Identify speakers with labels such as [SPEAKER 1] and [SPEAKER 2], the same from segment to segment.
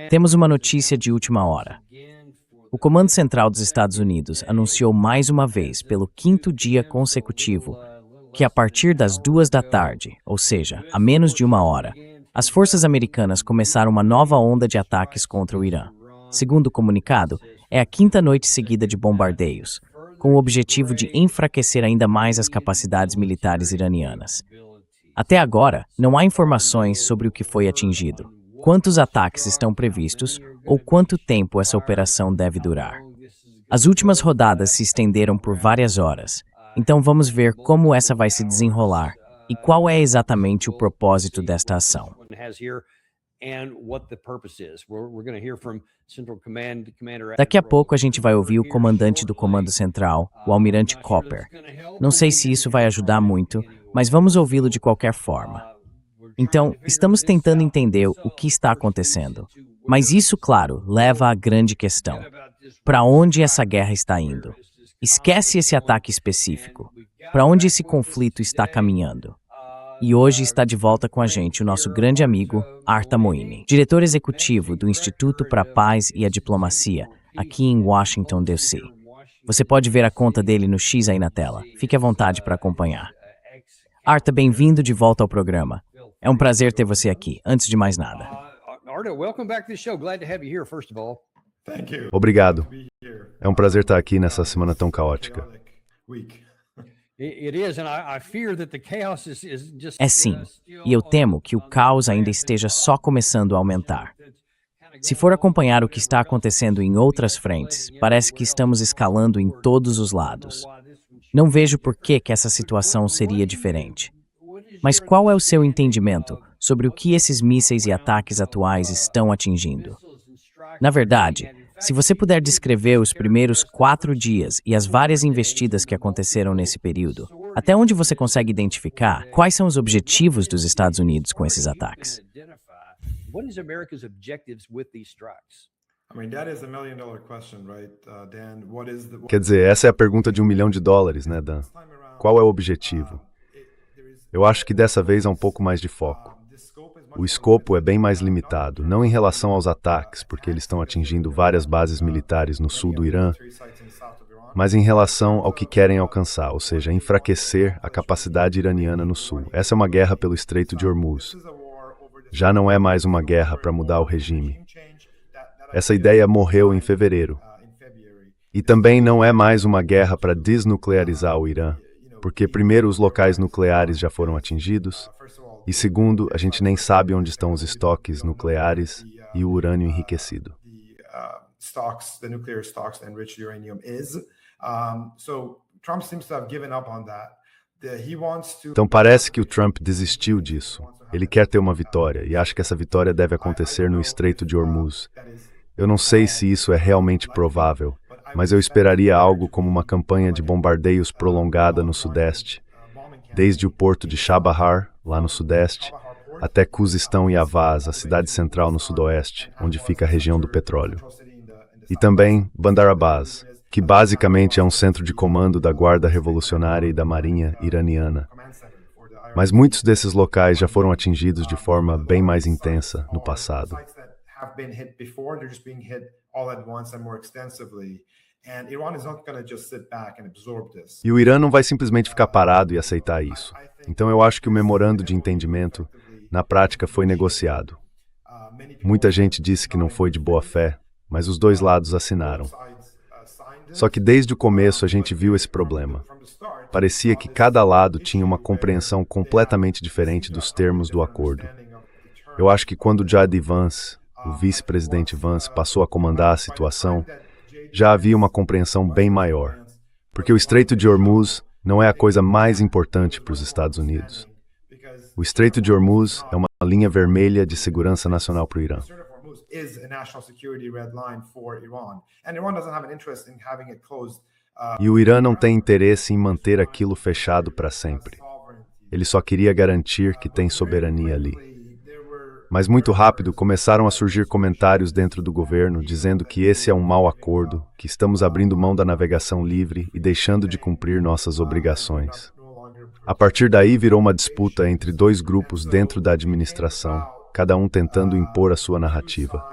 [SPEAKER 1] Temos uma notícia de última hora. O Comando Central dos Estados Unidos anunciou mais uma vez, pelo 5º dia consecutivo, que a partir das 2 da tarde, ou seja, há menos de uma hora, as forças americanas começaram uma nova onda de ataques contra o Irã. Segundo o comunicado, é a 5ª noite seguida de bombardeios, com o objetivo de enfraquecer ainda mais as capacidades militares iranianas. Até agora, não há informações sobre o que foi atingido, quantos ataques estão previstos ou quanto tempo essa operação deve durar. As últimas rodadas se estenderam por várias horas, então vamos ver como essa vai se desenrolar e qual é exatamente o propósito desta ação. Daqui a pouco a gente vai ouvir o comandante do Comando Central, o Almirante Cooper. Não sei se isso vai ajudar muito, mas vamos ouvi-lo de qualquer forma. Então, estamos tentando entender o que está acontecendo. Mas isso, claro, leva à grande questão. Para onde essa guerra está indo? Esquece esse ataque específico. Para onde esse conflito está caminhando? E hoje está de volta com a gente o nosso grande amigo, Arta Moini, diretor executivo do Instituto para a Paz e a Diplomacia, aqui em Washington, D.C. Você pode ver a conta dele no X aí na tela. Fique à vontade para acompanhar. Arta, bem-vindo de volta ao programa. É um prazer ter você aqui, antes de mais nada.
[SPEAKER 2] Obrigado. É um prazer estar aqui nessa semana tão caótica.
[SPEAKER 1] É sim, e eu temo que o caos ainda esteja só começando a aumentar. Se for acompanhar o que está acontecendo em outras frentes, parece que estamos escalando em todos os lados. Não vejo por que essa situação seria diferente. Mas qual é o seu entendimento sobre o que esses mísseis e ataques atuais estão atingindo? Na verdade, se você puder descrever os primeiros 4 dias e as várias investidas que aconteceram nesse período, até onde você consegue identificar quais são os objetivos dos Estados Unidos com esses ataques?
[SPEAKER 2] Quer dizer, essa é a pergunta de $1 milhão, né, Dan? Qual é o objetivo? Eu acho que dessa vez há um pouco mais de foco. O escopo é bem mais limitado, não em relação aos ataques, porque eles estão atingindo várias bases militares no sul do Irã, mas em relação ao que querem alcançar, ou seja, enfraquecer a capacidade iraniana no sul. Essa é uma guerra pelo Estreito de Hormuz. Já não é mais uma guerra para mudar o regime. Essa ideia morreu em fevereiro. E também não é mais uma guerra para desnuclearizar o Irã, porque primeiro os locais nucleares já foram atingidos, e segundo, a gente nem sabe onde estão os estoques nucleares e o urânio enriquecido. Então parece que o Trump desistiu disso. Ele quer ter uma vitória e acha que essa vitória deve acontecer no Estreito de Hormuz. Eu não sei se isso é realmente provável, mas eu esperaria algo como uma campanha de bombardeios prolongada no Sudeste, desde o porto de Chabahar, lá no Sudeste, até Khuzistão e Avaz, a cidade central no Sudoeste, onde fica a região do petróleo. E também Bandar Abbas, que basicamente é um centro de comando da Guarda Revolucionária e da Marinha iraniana. Mas muitos desses locais já foram atingidos de forma bem mais intensa no passado. E o Irã não vai simplesmente ficar parado e aceitar isso. Então eu acho que o memorando de entendimento, na prática, foi negociado. Muita gente disse que não foi de boa fé, mas os dois lados assinaram. Só que desde o começo a gente viu esse problema. Parecia que cada lado tinha uma compreensão completamente diferente dos termos do acordo. Eu acho que quando J.D. Vance, o vice-presidente Vance, passou a comandar a situação, já havia uma compreensão bem maior. Porque o Estreito de Hormuz não é a coisa mais importante para os Estados Unidos. O Estreito de Hormuz é uma linha vermelha de segurança nacional para o Irã. E o Irã não tem interesse em manter aquilo fechado para sempre. Ele só queria garantir que tem soberania ali. Mas muito rápido começaram a surgir comentários dentro do governo dizendo que esse é um mau acordo, que estamos abrindo mão da navegação livre e deixando de cumprir nossas obrigações. A partir daí virou uma disputa entre dois grupos dentro da administração, cada um tentando impor a sua narrativa.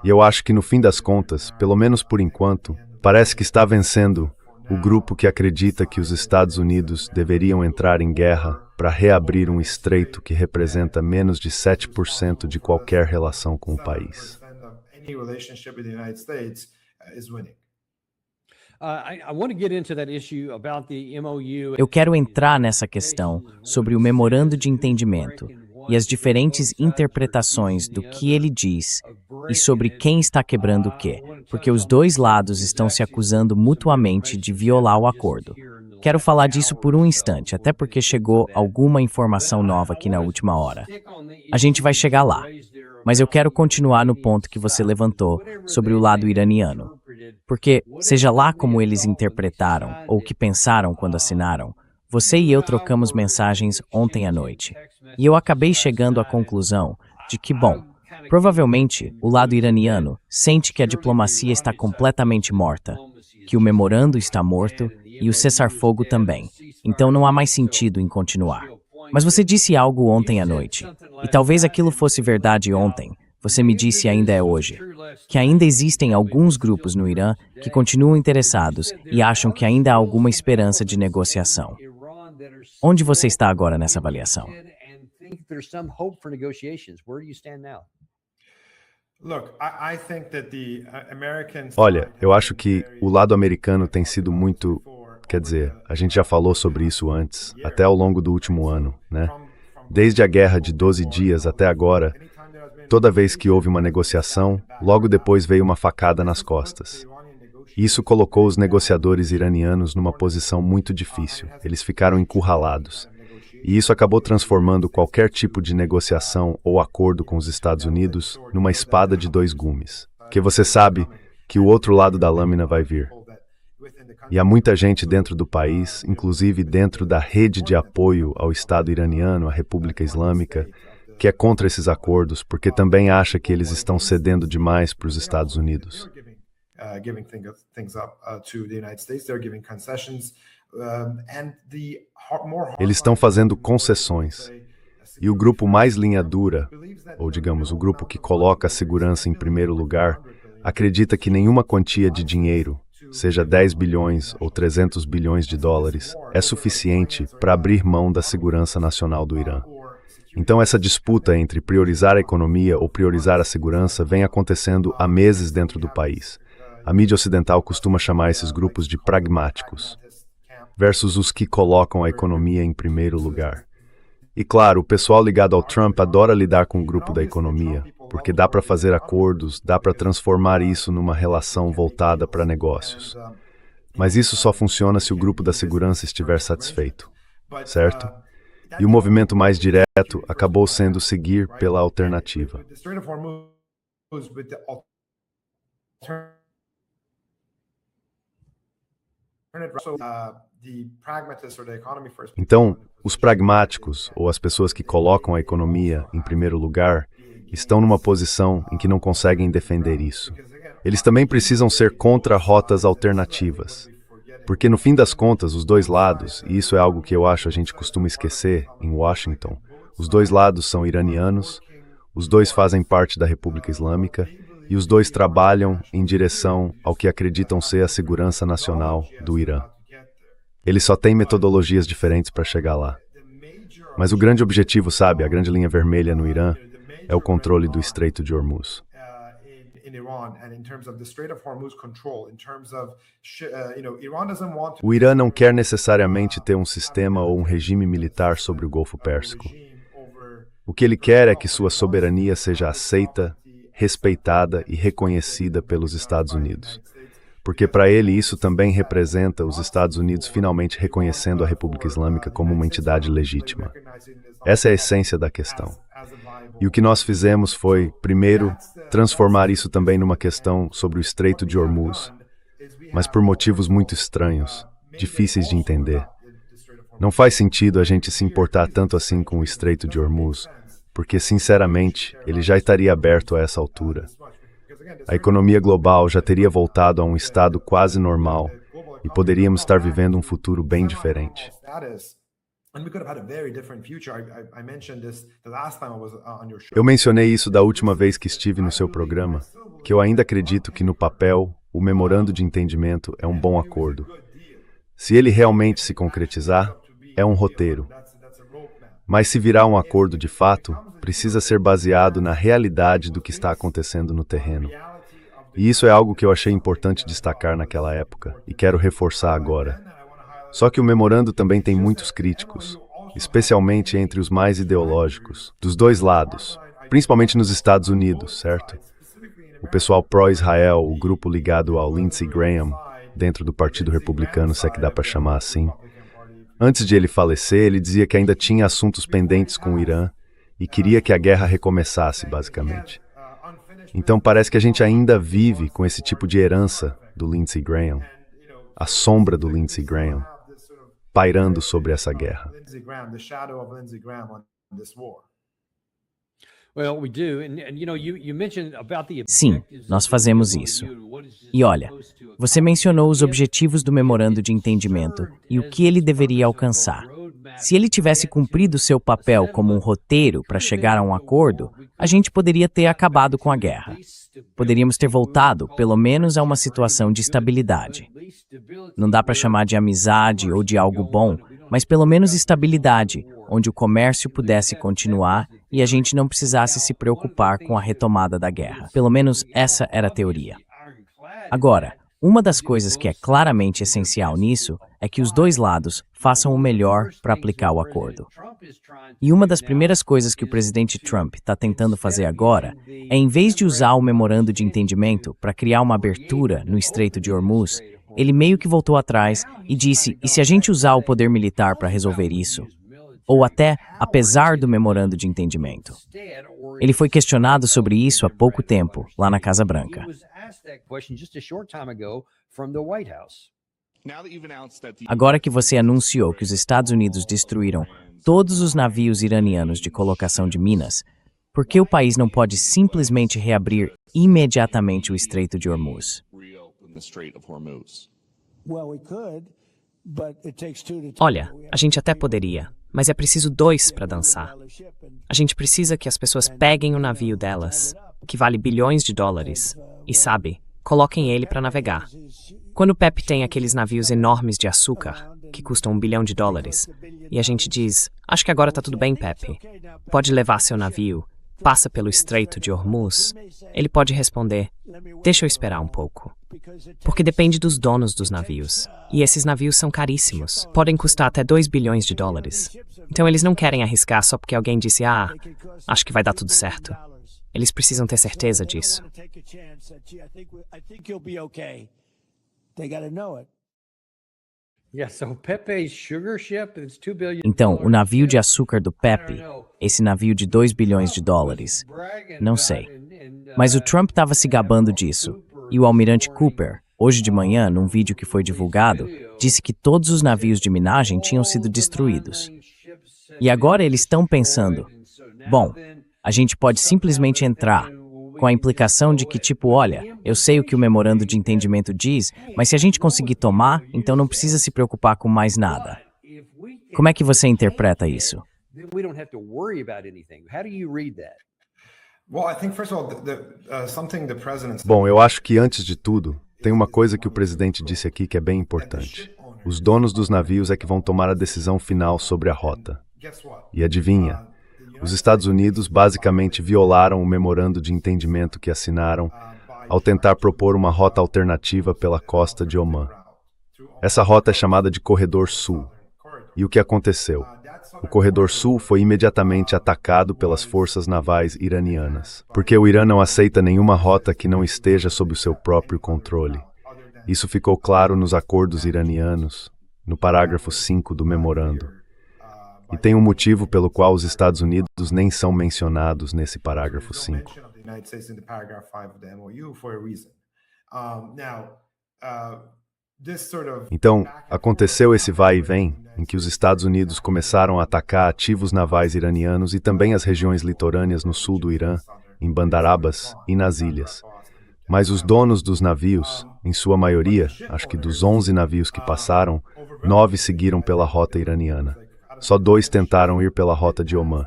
[SPEAKER 2] E eu acho que no fim das contas, pelo menos por enquanto, parece que está vencendo o grupo que acredita que os Estados Unidos deveriam entrar em guerra para reabrir um estreito que representa menos de 7% de qualquer relação com o país.
[SPEAKER 1] Eu quero entrar nessa questão sobre o memorando de entendimento e as diferentes interpretações do que ele diz e sobre quem está quebrando o quê, porque os dois lados estão se acusando mutuamente de violar o acordo. Quero falar disso por um instante, até porque chegou alguma informação nova aqui na última hora. A gente vai chegar lá, mas eu quero continuar no ponto que você levantou sobre o lado iraniano. Porque, seja lá como eles interpretaram ou o que pensaram quando assinaram, você e eu trocamos mensagens ontem à noite. E eu acabei chegando à conclusão de que, bom, provavelmente o lado iraniano sente que a diplomacia está completamente morta, que o memorando está morto e o cessar-fogo também. Então não há mais sentido em continuar. Mas você disse algo ontem à noite, e talvez aquilo fosse verdade ontem. Você me disse ainda é hoje, que ainda existem alguns grupos no Irã que continuam interessados e acham que ainda há alguma esperança de negociação. Onde você está agora nessa avaliação?
[SPEAKER 2] Olha, eu acho que o lado americano tem sido muito... Quer dizer, a gente já falou sobre isso antes, até ao longo do último ano, né? Desde a guerra de 12 dias até agora, toda vez que houve uma negociação, logo depois veio uma facada nas costas. Isso colocou os negociadores iranianos numa posição muito difícil. Eles ficaram encurralados. E isso acabou transformando qualquer tipo de negociação ou acordo com os Estados Unidos numa espada de dois gumes. Porque você sabe que o outro lado da lâmina vai vir. E há muita gente dentro do país, inclusive dentro da rede de apoio ao Estado iraniano, à República Islâmica, que é contra esses acordos, porque também acha que eles estão cedendo demais para os Estados Unidos. Eles estão fazendo concessões. E o grupo mais linha dura, ou digamos, o grupo que coloca a segurança em primeiro lugar, acredita que nenhuma quantia de dinheiro, seja 10 bilhões ou 300 bilhões de dólares, é suficiente para abrir mão da segurança nacional do Irã. Então essa disputa entre priorizar a economia ou priorizar a segurança vem acontecendo há meses dentro do país. A mídia ocidental costuma chamar esses grupos de pragmáticos, versus os que colocam a economia em primeiro lugar. E claro, o pessoal ligado ao Trump adora lidar com o grupo da economia, porque dá para fazer acordos, dá para transformar isso numa relação voltada para negócios. Mas isso só funciona se o grupo da segurança estiver satisfeito, certo? E o movimento mais direto acabou sendo seguir pela alternativa. Então, os pragmáticos, ou as pessoas que colocam a economia em primeiro lugar, estão numa posição em que não conseguem defender isso. Eles também precisam ser contra rotas alternativas. Porque, no fim das contas, os dois lados, e isso é algo que eu acho a gente costuma esquecer em Washington, os dois lados são iranianos, os dois fazem parte da República Islâmica, e os dois trabalham em direção ao que acreditam ser a segurança nacional do Irã. Eles só têm metodologias diferentes para chegar lá. Mas o grande objetivo, sabe, a grande linha vermelha no Irã, é o controle do Estreito de Hormuz. O Irã não quer necessariamente ter um sistema ou um regime militar sobre o Golfo Pérsico. O que ele quer é que sua soberania seja aceita, respeitada e reconhecida pelos Estados Unidos. Porque para ele isso também representa os Estados Unidos finalmente reconhecendo a República Islâmica como uma entidade legítima. Essa é a essência da questão. E o que nós fizemos foi, primeiro, transformar isso também numa questão sobre o Estreito de Hormuz, mas por motivos muito estranhos, difíceis de entender. Não faz sentido a gente se importar tanto assim com o Estreito de Hormuz, porque, sinceramente, ele já estaria aberto a essa altura. A economia global já teria voltado a um estado quase normal e poderíamos estar vivendo um futuro bem diferente. Eu mencionei isso da última vez que estive no seu programa, que eu ainda acredito que no papel, o memorando de entendimento é um bom acordo. Se ele realmente se concretizar, é um roteiro. Mas se virar um acordo de fato, precisa ser baseado na realidade do que está acontecendo no terreno. E isso é algo que eu achei importante destacar naquela época, e quero reforçar agora. Só que o memorando também tem muitos críticos, especialmente entre os mais ideológicos, dos dois lados, principalmente nos Estados Unidos, certo? O pessoal pró-Israel, o grupo ligado ao Lindsey Graham, dentro do Partido Republicano, se é que dá para chamar assim. Antes de ele falecer, ele dizia que ainda tinha assuntos pendentes com o Irã e queria que a guerra recomeçasse, basicamente. Então parece que a gente ainda vive com esse tipo de herança do Lindsey Graham, a sombra do Lindsey Graham, pairando sobre essa guerra.
[SPEAKER 1] Sim, nós fazemos isso. E olha, você mencionou os objetivos do memorando de entendimento e o que ele deveria alcançar. Se ele tivesse cumprido seu papel como um roteiro para chegar a um acordo, a gente poderia ter acabado com a guerra. Poderíamos ter voltado, pelo menos, a uma situação de estabilidade. Não dá para chamar de amizade ou de algo bom, mas pelo menos estabilidade, onde o comércio pudesse continuar e a gente não precisasse se preocupar com a retomada da guerra. Pelo menos essa era a teoria. Agora, uma das coisas que é claramente essencial nisso é que os dois lados façam o melhor para aplicar o acordo. E uma das primeiras coisas que o presidente Trump está tentando fazer agora é, em vez de usar o memorando de entendimento para criar uma abertura no Estreito de Hormuz, ele meio que voltou atrás e disse, e se a gente usar o poder militar para resolver isso? Ou até, apesar do memorando de entendimento. Ele foi questionado sobre isso há pouco tempo, lá na Casa Branca. Agora que você anunciou que os Estados Unidos destruíram todos os navios iranianos de colocação de minas, por que o país não pode simplesmente reabrir imediatamente o Estreito de Hormuz?
[SPEAKER 3] Olha, a gente até poderia, mas é preciso dois para dançar. A gente precisa que as pessoas peguem o navio delas, que vale bilhões de dólares, e sabe, coloquem ele para navegar. Quando o Pepe tem aqueles navios enormes de açúcar, que custam $1 bilhão, e a gente diz, acho que agora tá tudo bem, Pepe, pode levar seu navio, passa pelo Estreito de Hormuz, ele pode responder, deixa eu esperar um pouco. Porque depende dos donos dos navios. E esses navios são caríssimos. Podem custar até $2 bilhões. Então eles não querem arriscar só porque alguém disse, acho que vai dar tudo certo. Eles precisam ter certeza disso.
[SPEAKER 1] Então, o navio de açúcar do Pepe, esse navio de $2 bilhões, não sei. Mas o Trump estava se gabando disso. E o almirante Cooper, hoje de manhã, num vídeo que foi divulgado, disse que todos os navios de minagem tinham sido destruídos. E agora eles estão pensando, bom, a gente pode simplesmente entrar, com a implicação de que, tipo, olha, eu sei o que o memorando de entendimento diz, mas se a gente conseguir tomar, então não precisa se preocupar com mais nada. Como é que você interpreta isso?
[SPEAKER 2] Bom, eu acho que, antes de tudo, tem uma coisa que o presidente disse aqui que é bem importante. Os donos dos navios é que vão tomar a decisão final sobre a rota. E adivinha? Os Estados Unidos basicamente violaram o memorando de entendimento que assinaram ao tentar propor uma rota alternativa pela costa de Omã. Essa rota é chamada de Corredor Sul. E o que aconteceu? O Corredor Sul foi imediatamente atacado pelas forças navais iranianas, porque o Irã não aceita nenhuma rota que não esteja sob o seu próprio controle. Isso ficou claro nos acordos iranianos, no parágrafo 5 do memorando. E tem um motivo pelo qual os Estados Unidos nem são mencionados nesse parágrafo 5. Então, aconteceu esse vai e vem, em que os Estados Unidos começaram a atacar ativos navais iranianos e também as regiões litorâneas no sul do Irã, em Bandar Abbas e nas ilhas. Mas os donos dos navios, em sua maioria, acho que dos 11 navios que passaram, 9 seguiram pela rota iraniana. Só 2 tentaram ir pela rota de Omã.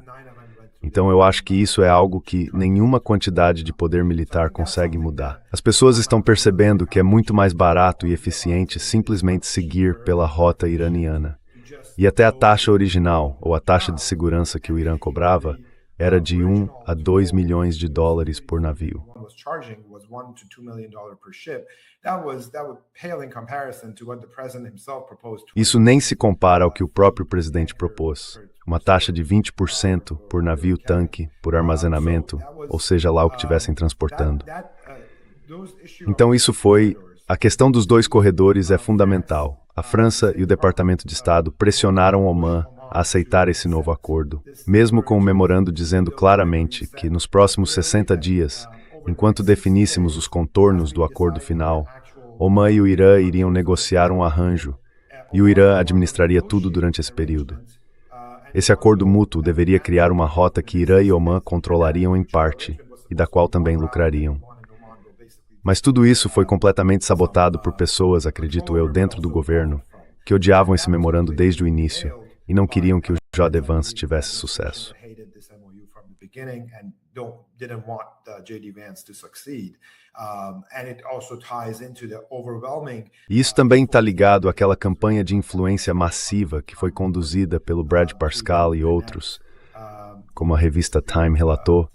[SPEAKER 2] Então eu acho que isso é algo que nenhuma quantidade de poder militar consegue mudar. As pessoas estão percebendo que é muito mais barato e eficiente simplesmente seguir pela rota iraniana. E até a taxa original, ou a taxa de segurança que o Irã cobrava, era de 1 a 2 milhões de dólares por navio. Isso nem se compara ao que o próprio presidente propôs. Uma taxa de 20% por navio-tanque, por armazenamento, ou seja lá o que estivessem transportando. Então isso foi... A questão dos 2 corredores é fundamental. A França e o Departamento de Estado pressionaram Omã a aceitar esse novo acordo, mesmo com o memorando dizendo claramente que nos próximos 60 dias, enquanto definíssemos os contornos do acordo final, Omã e o Irã iriam negociar um arranjo, e o Irã administraria tudo durante esse período. Esse acordo mútuo deveria criar uma rota que Irã e Omã controlariam em parte, e da qual também lucrariam. Mas tudo isso foi completamente sabotado por pessoas, acredito eu, dentro do governo, que odiavam esse memorando desde o início e não queriam que o J.D. Vance tivesse sucesso. E isso também está ligado àquela campanha de influência massiva que foi conduzida pelo Brad Parscale e outros, como a revista Time relatou,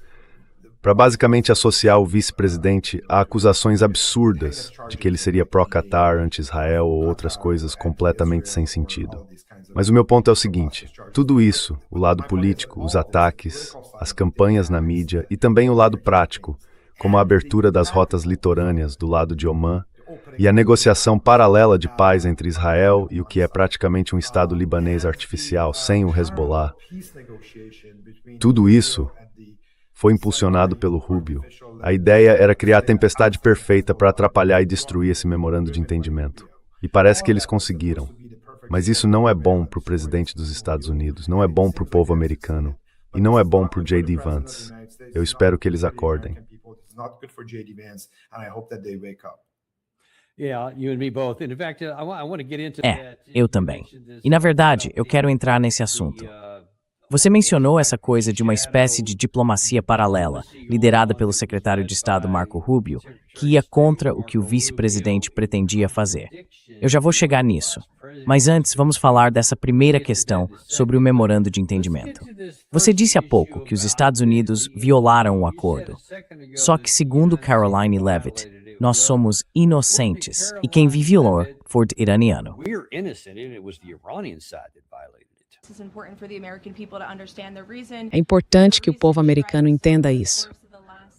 [SPEAKER 2] para basicamente associar o vice-presidente a acusações absurdas de que ele seria pró-Qatar, anti-Israel ou outras coisas completamente sem sentido. Mas o meu ponto é o seguinte, tudo isso, o lado político, os ataques, as campanhas na mídia e também o lado prático, como a abertura das rotas litorâneas do lado de Omã e a negociação paralela de paz entre Israel e o que é praticamente um Estado libanês artificial sem o Hezbollah, tudo isso foi impulsionado pelo Rubio. A ideia era criar a tempestade perfeita para atrapalhar e destruir esse memorando de entendimento. E parece que eles conseguiram. Mas isso não é bom para o presidente dos Estados Unidos, não é bom para o povo americano, e não é bom para o J.D. Vance. Eu espero que eles acordem.
[SPEAKER 1] Eu também. E na verdade, eu quero entrar nesse assunto. Você mencionou essa coisa de uma espécie de diplomacia paralela, liderada pelo secretário de Estado Marco Rubio, que ia contra o que o vice-presidente pretendia fazer. Eu já vou chegar nisso. Mas antes, vamos falar dessa primeira questão sobre o memorando de entendimento. Você disse há pouco que os Estados Unidos violaram o acordo. Só que, segundo Caroline Leavitt, nós somos inocentes e quem violou foi o iraniano.
[SPEAKER 4] É importante que o povo americano entenda isso.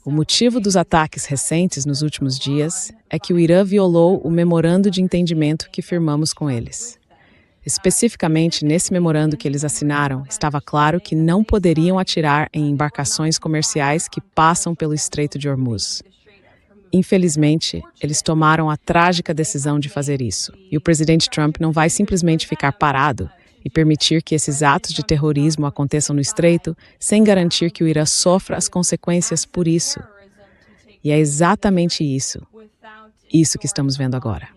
[SPEAKER 4] O motivo dos ataques recentes nos últimos dias é que o Irã violou o memorando de entendimento que firmamos com eles. Especificamente, nesse memorando que eles assinaram, estava claro que não poderiam atirar em embarcações comerciais que passam pelo Estreito de Hormuz. Infelizmente, eles tomaram a trágica decisão de fazer isso, e o presidente Trump não vai simplesmente ficar parado e permitir que esses atos de terrorismo aconteçam no Estreito sem garantir que o Irã sofra as consequências por isso. E é exatamente isso que estamos vendo agora.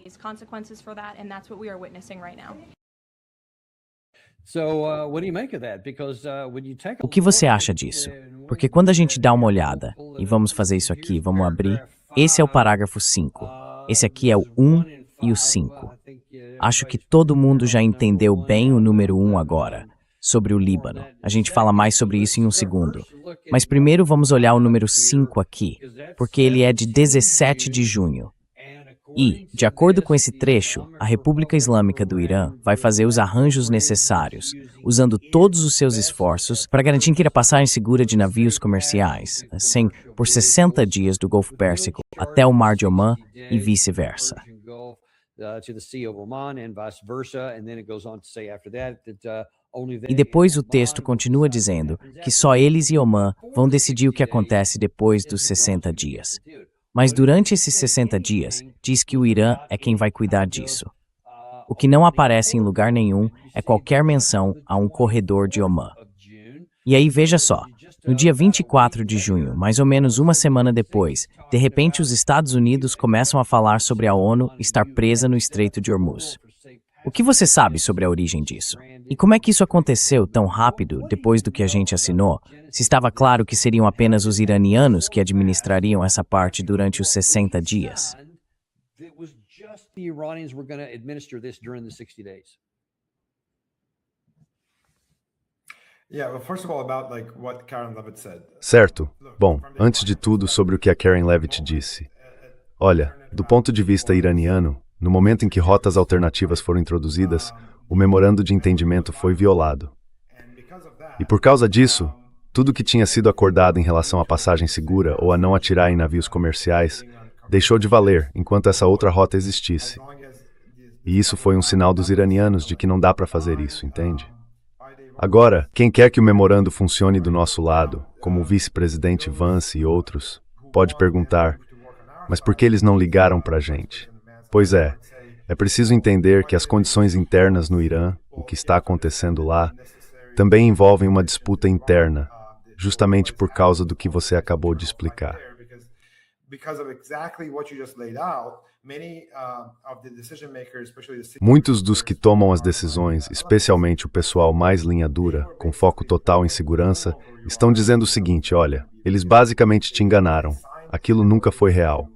[SPEAKER 1] O que você acha disso? Porque quando a gente dá uma olhada, e vamos fazer isso aqui, vamos abrir, esse é o parágrafo 5, esse aqui é o 1 e o 5. Acho que todo mundo já entendeu bem o número 1 agora, sobre o Líbano. A gente fala mais sobre isso em um segundo. Mas primeiro vamos olhar o número 5 aqui, porque ele é de 17 de junho. E, de acordo com esse trecho, a República Islâmica do Irã vai fazer os arranjos necessários, usando todos os seus esforços para garantir que a passagem segura de navios comerciais, assim, por 60 dias do Golfo Pérsico até o Mar de Omã e vice-versa. E depois o texto continua dizendo que só eles e Omã vão decidir o que acontece depois dos 60 dias. Mas durante esses 60 dias, diz que o Irã é quem vai cuidar disso. O que não aparece em lugar nenhum é qualquer menção a um corredor de Omã. E aí veja só, no dia 24 de junho, mais ou menos uma semana depois, de repente os Estados Unidos começam a falar sobre a ONU estar presa no Estreito de Hormuz. O que você sabe sobre a origem disso? E como é que isso aconteceu tão rápido depois do que a gente assinou, se estava claro que seriam apenas os iranianos que administrariam essa parte durante os 60 dias?
[SPEAKER 2] Certo. Bom, antes de tudo, sobre o que a Karen Levitt disse. Olha, do ponto de vista iraniano, no momento em que rotas alternativas foram introduzidas, o memorando de entendimento foi violado. E por causa disso, tudo que tinha sido acordado em relação à passagem segura ou a não atirar em navios comerciais deixou de valer enquanto essa outra rota existisse. E isso foi um sinal dos iranianos de que não dá para fazer isso, entende? Agora, quem quer que o memorando funcione do nosso lado, como o vice-presidente Vance e outros, pode perguntar, mas por que eles não ligaram para a gente? Pois é preciso entender que as condições internas no Irã, o que está acontecendo lá, também envolvem uma disputa interna, justamente por causa do que você acabou de explicar. Muitos dos que tomam as decisões, especialmente o pessoal mais linha dura, com foco total em segurança, estão dizendo o seguinte, olha, eles basicamente te enganaram, aquilo nunca foi real.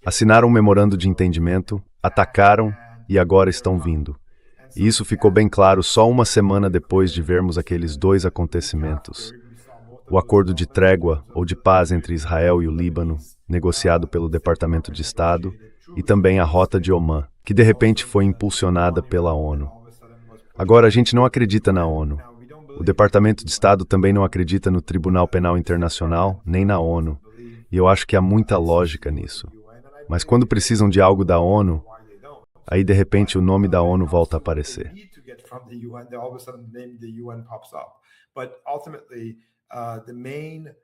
[SPEAKER 2] Assinaram um memorando de entendimento, atacaram e agora estão vindo. E isso ficou bem claro só uma semana depois de vermos aqueles dois acontecimentos. O acordo de trégua ou de paz entre Israel e o Líbano, negociado pelo Departamento de Estado, e também a Rota de Omã, que de repente foi impulsionada pela ONU. Agora a gente não acredita na ONU. O Departamento de Estado também não acredita no Tribunal Penal Internacional, nem na ONU. E eu acho que há muita lógica nisso. Mas quando precisam de algo da ONU, aí de repente o nome da ONU volta a aparecer.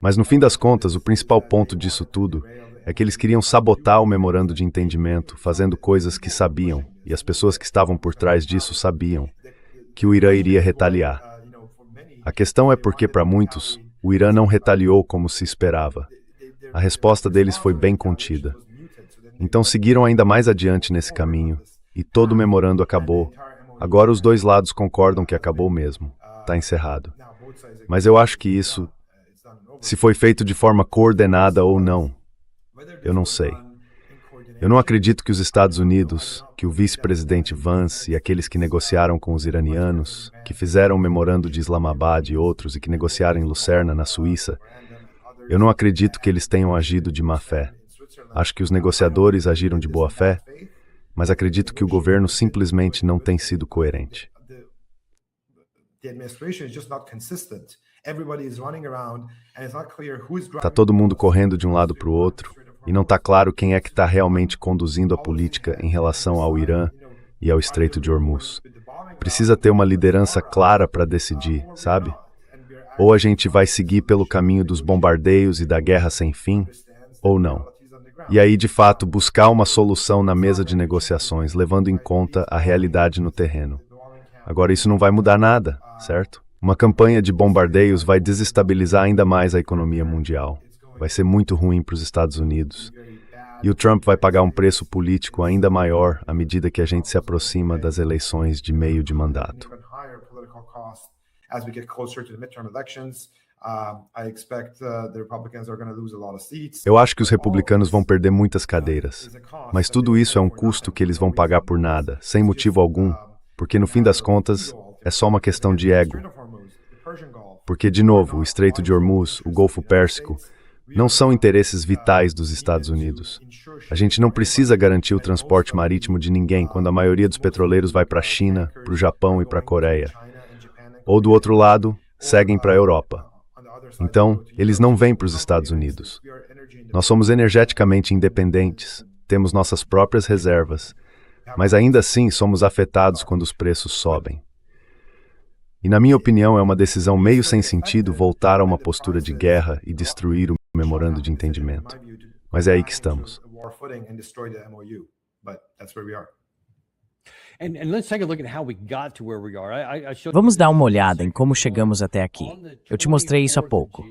[SPEAKER 2] Mas no fim das contas, o principal ponto disso tudo é que eles queriam sabotar o memorando de entendimento, fazendo coisas que sabiam, e as pessoas que estavam por trás disso sabiam, que o Irã iria retaliar. A questão é porque, para muitos, o Irã não retaliou como se esperava. A resposta deles foi bem contida. Então seguiram ainda mais adiante nesse caminho, e todo o memorando acabou. Agora os dois lados concordam que acabou mesmo. Está encerrado. Mas eu acho que isso, se foi feito de forma coordenada ou não, eu não sei. Eu não acredito que os Estados Unidos, que o vice-presidente Vance e aqueles que negociaram com os iranianos, que fizeram o memorando de Islamabad e outros e que negociaram em Lucerna, na Suíça, eu não acredito que eles tenham agido de má fé. Acho que os negociadores agiram de boa fé, mas acredito que o governo simplesmente não tem sido coerente. Está todo mundo correndo de um lado para o outro, e não está claro quem é que está realmente conduzindo a política em relação ao Irã e ao Estreito de Hormuz. Precisa ter uma liderança clara para decidir, sabe? Ou a gente vai seguir pelo caminho dos bombardeios e da guerra sem fim, ou não. E aí, de fato, buscar uma solução na mesa de negociações, levando em conta a realidade no terreno. Agora, isso não vai mudar nada, certo? Uma campanha de bombardeios vai desestabilizar ainda mais a economia mundial. Vai ser muito ruim para os Estados Unidos. E o Trump vai pagar um preço político ainda maior à medida que a gente se aproxima das eleições de meio de mandato. Eu acho que os republicanos vão perder muitas cadeiras, mas tudo isso é um custo que eles vão pagar por nada, sem motivo algum, porque no fim das contas é só uma questão de ego. Porque, de novo, o Estreito de Hormuz, o Golfo Pérsico, não são interesses vitais dos Estados Unidos. A gente não precisa garantir o transporte marítimo de ninguém quando a maioria dos petroleiros vai para a China, para o Japão e para a Coreia. Ou, do outro lado, seguem para a Europa. Então, eles não vêm para os Estados Unidos. Nós somos energeticamente independentes, temos nossas próprias reservas, mas ainda assim somos afetados quando os preços sobem. E, na minha opinião, é uma decisão meio sem sentido voltar a uma postura de guerra e destruir o memorando de entendimento. Mas é aí que estamos.
[SPEAKER 1] Vamos dar uma olhada em como chegamos até aqui. Eu te mostrei isso há pouco.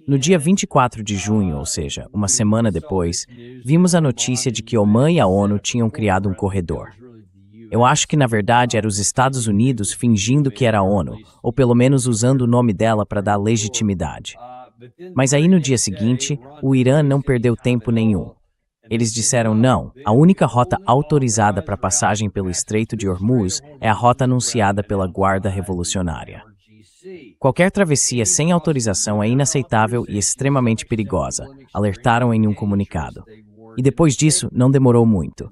[SPEAKER 1] No dia 24 de junho, ou seja, uma semana depois, vimos a notícia de que Omã e a ONU tinham criado um corredor. Eu acho que na verdade era os Estados Unidos fingindo que era a ONU, ou pelo menos usando o nome dela para dar legitimidade. Mas aí no dia seguinte, o Irã não perdeu tempo nenhum. Eles disseram não, a única rota autorizada para passagem pelo Estreito de Hormuz é a rota anunciada pela Guarda Revolucionária. Qualquer travessia sem autorização é inaceitável e extremamente perigosa, alertaram em um comunicado. E depois disso, não demorou muito.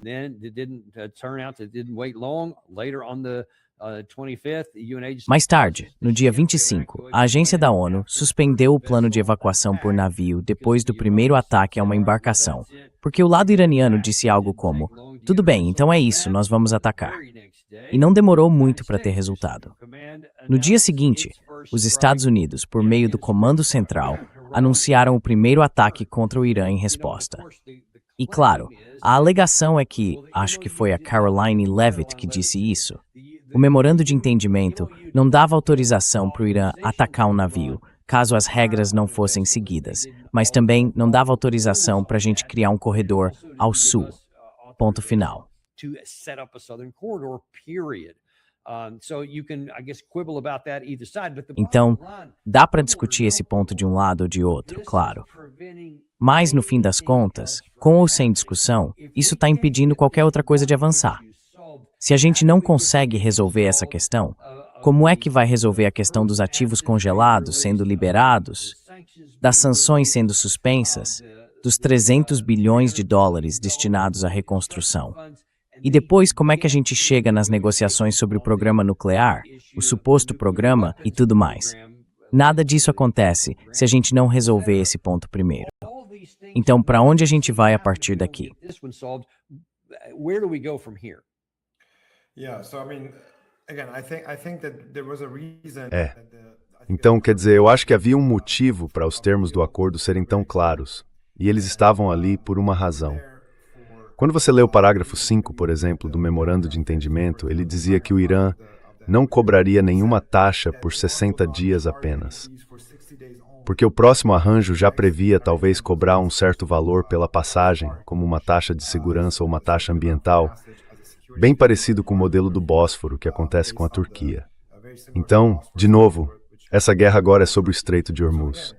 [SPEAKER 1] Mais tarde, no dia 25, a agência da ONU suspendeu o plano de evacuação por navio depois do primeiro ataque a uma embarcação, porque o lado iraniano disse algo como: "Tudo bem, então é isso, nós vamos atacar." E não demorou muito para ter resultado. No dia seguinte, os Estados Unidos, por meio do Comando Central, anunciaram o primeiro ataque contra o Irã em resposta. E claro, a alegação é que, acho que foi a Caroline Leavitt que disse isso, o memorando de entendimento não dava autorização para o Irã atacar um navio, caso as regras não fossem seguidas, mas também não dava autorização para a gente criar um corredor ao sul. Ponto final. Então, dá para discutir esse ponto de um lado ou de outro, claro. Mas, no fim das contas, com ou sem discussão, isso está impedindo qualquer outra coisa de avançar. Se a gente não consegue resolver essa questão, como é que vai resolver a questão dos ativos congelados sendo liberados, das sanções sendo suspensas, dos 300 bilhões de dólares destinados à reconstrução? E depois, como é que a gente chega nas negociações sobre o programa nuclear, o suposto programa e tudo mais? Nada disso acontece se a gente não resolver esse ponto primeiro. Então, para onde a gente vai a partir daqui?
[SPEAKER 2] Então, quer dizer, eu acho que havia um motivo para os termos do acordo serem tão claros, e eles estavam ali por uma razão. Quando você lê o parágrafo 5, por exemplo, do memorando de entendimento, ele dizia que o Irã não cobraria nenhuma taxa por 60 dias apenas. Porque o próximo arranjo já previa talvez cobrar um certo valor pela passagem, como uma taxa de segurança ou uma taxa ambiental, bem parecido com o modelo do Bósforo que acontece com a Turquia. Então, de novo, essa guerra agora é sobre o Estreito de Hormuz.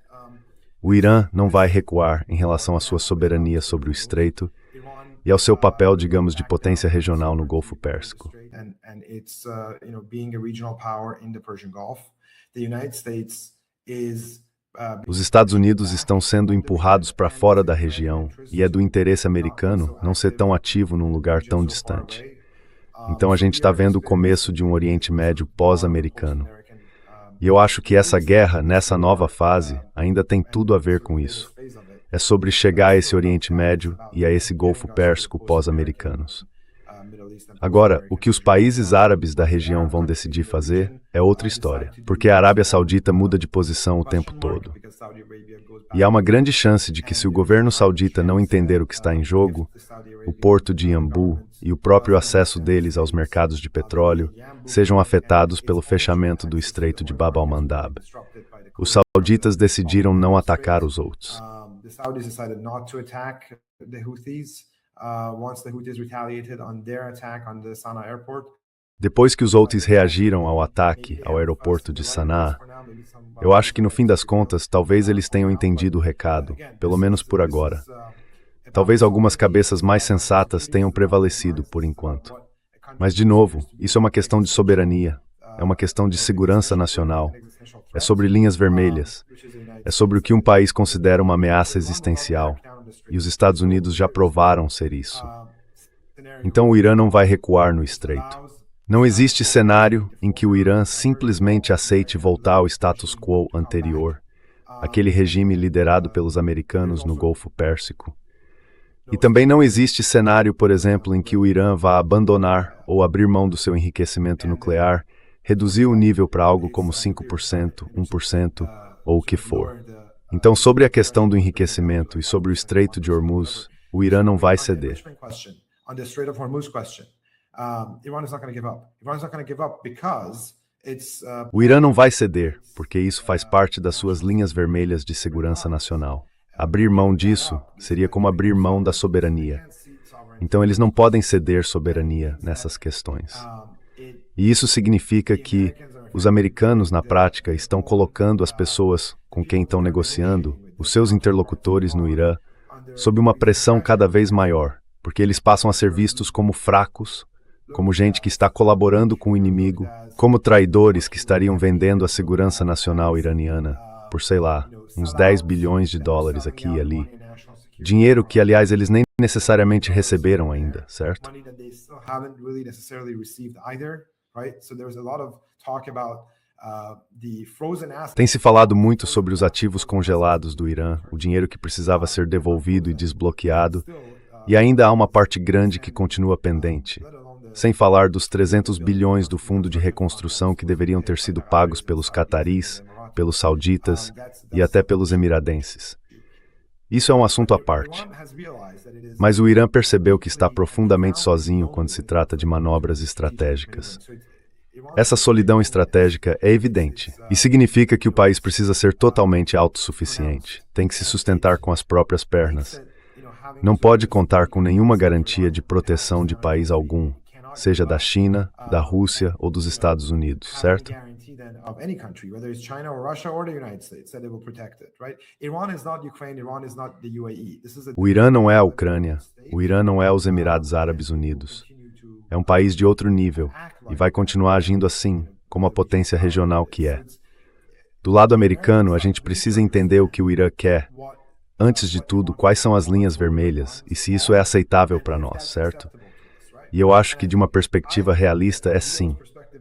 [SPEAKER 2] O Irã não vai recuar em relação à sua soberania sobre o Estreito e ao seu papel, digamos, de potência regional no Golfo Pérsico. Os Estados Unidos estão sendo empurrados para fora da região e é do interesse americano não ser tão ativo num lugar tão distante. Então a gente está vendo o começo de um Oriente Médio pós-americano. E eu acho que essa guerra, nessa nova fase, ainda tem tudo a ver com isso. É sobre chegar a esse Oriente Médio e a esse Golfo Pérsico pós-americanos. Agora, o que os países árabes da região vão decidir fazer é outra história, porque a Arábia Saudita muda de posição o tempo todo. E há uma grande chance de que, se o governo saudita não entender o que está em jogo, o porto de Yanbu e o próprio acesso deles aos mercados de petróleo sejam afetados pelo fechamento do Estreito de Bab al-Mandab. Os sauditas decidiram não atacar os outros. Depois que os Houthis reagiram ao ataque ao aeroporto de Sanaa, eu acho que no fim das contas, talvez eles tenham entendido o recado, pelo menos por agora. Talvez algumas cabeças mais sensatas tenham prevalecido por enquanto. Mas, de novo, isso é uma questão de soberania, é uma questão de segurança nacional, é sobre linhas vermelhas, é sobre o que um país considera uma ameaça existencial, e os Estados Unidos já provaram ser isso. Então o Irã não vai recuar no Estreito. Não existe cenário em que o Irã simplesmente aceite voltar ao status quo anterior, aquele regime liderado pelos americanos no Golfo Pérsico. E também não existe cenário, por exemplo, em que o Irã vá abandonar ou abrir mão do seu enriquecimento nuclear, reduzir o nível para algo como 5%, 1% ou o que for. Então, sobre a questão do enriquecimento e sobre o Estreito de Hormuz, o Irã não vai ceder. O Irã não vai ceder, porque isso faz parte das suas linhas vermelhas de segurança nacional. Abrir mão disso seria como abrir mão da soberania. Então eles não podem ceder soberania nessas questões. E isso significa que os americanos, na prática, estão colocando as pessoas com quem estão negociando, os seus interlocutores no Irã, sob uma pressão cada vez maior, porque eles passam a ser vistos como fracos, como gente que está colaborando com o inimigo, como traidores que estariam vendendo a segurança nacional iraniana por, sei lá, uns 10 bilhões de dólares aqui e ali. Dinheiro que, aliás, eles nem necessariamente receberam ainda, certo? Tem se falado muito sobre os ativos congelados do Irã, o dinheiro que precisava ser devolvido e desbloqueado, e ainda há uma parte grande que continua pendente. Sem falar dos 300 bilhões do fundo de reconstrução que deveriam ter sido pagos pelos cataris, pelos sauditas e até pelos emiradenses. Isso é um assunto à parte. Mas o Irã percebeu que está profundamente sozinho quando se trata de manobras estratégicas. Essa solidão estratégica é evidente e significa que o país precisa ser totalmente autossuficiente, tem que se sustentar com as próprias pernas. Não pode contar com nenhuma garantia de proteção de país algum, seja da China, da Rússia ou dos Estados Unidos, certo? O Irã não é a Ucrânia, o Irã não é os Emirados Árabes Unidos. É um país de outro nível e vai continuar agindo assim, como a potência regional que é. Do lado americano, a gente precisa entender o que o Irã quer. Antes de tudo, quais são as linhas vermelhas e se isso é aceitável para nós, certo? E eu acho que de uma perspectiva realista é sim.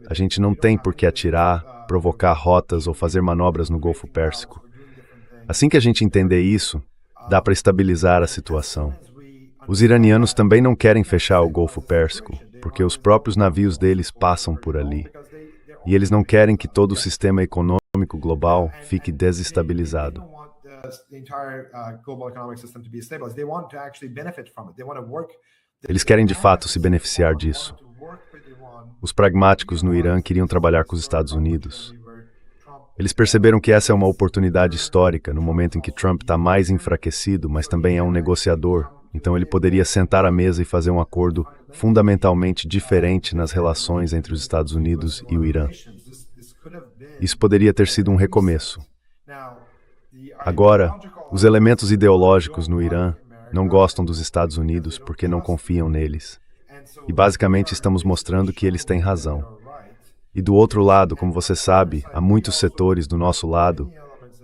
[SPEAKER 2] A gente não tem por que atirar, provocar rotas ou fazer manobras no Golfo Pérsico. Assim que a gente entender isso, dá para estabilizar a situação. Os iranianos também não querem fechar o Golfo Pérsico, porque os próprios navios deles passam por ali. E eles não querem que todo o sistema econômico global fique desestabilizado. Eles querem de fato se beneficiar disso. Os pragmáticos no Irã queriam trabalhar com os Estados Unidos. Eles perceberam que essa é uma oportunidade histórica no momento em que Trump está mais enfraquecido, mas também é um negociador. Então ele poderia sentar à mesa e fazer um acordo fundamentalmente diferente nas relações entre os Estados Unidos e o Irã. Isso poderia ter sido um recomeço. Agora, os elementos ideológicos no Irã não gostam dos Estados Unidos porque não confiam neles. E basicamente estamos mostrando que eles têm razão. E do outro lado, como você sabe, há muitos setores do nosso lado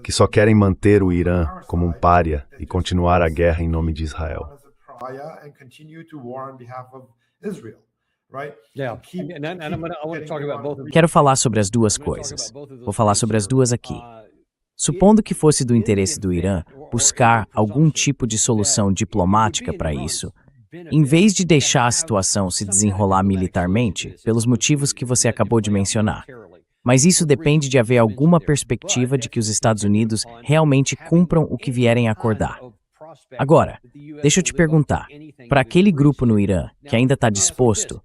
[SPEAKER 2] que só querem manter o Irã como um pária e continuar a guerra em nome de Israel.
[SPEAKER 1] Quero falar sobre as duas coisas. Vou falar sobre as duas aqui. Supondo que fosse do interesse do Irã buscar algum tipo de solução diplomática para isso, em vez de deixar a situação se desenrolar militarmente, pelos motivos que você acabou de mencionar. Mas isso depende de haver alguma perspectiva de que os Estados Unidos realmente cumpram o que vierem a acordar. Agora, deixa eu te perguntar, para aquele grupo no Irã que ainda está disposto,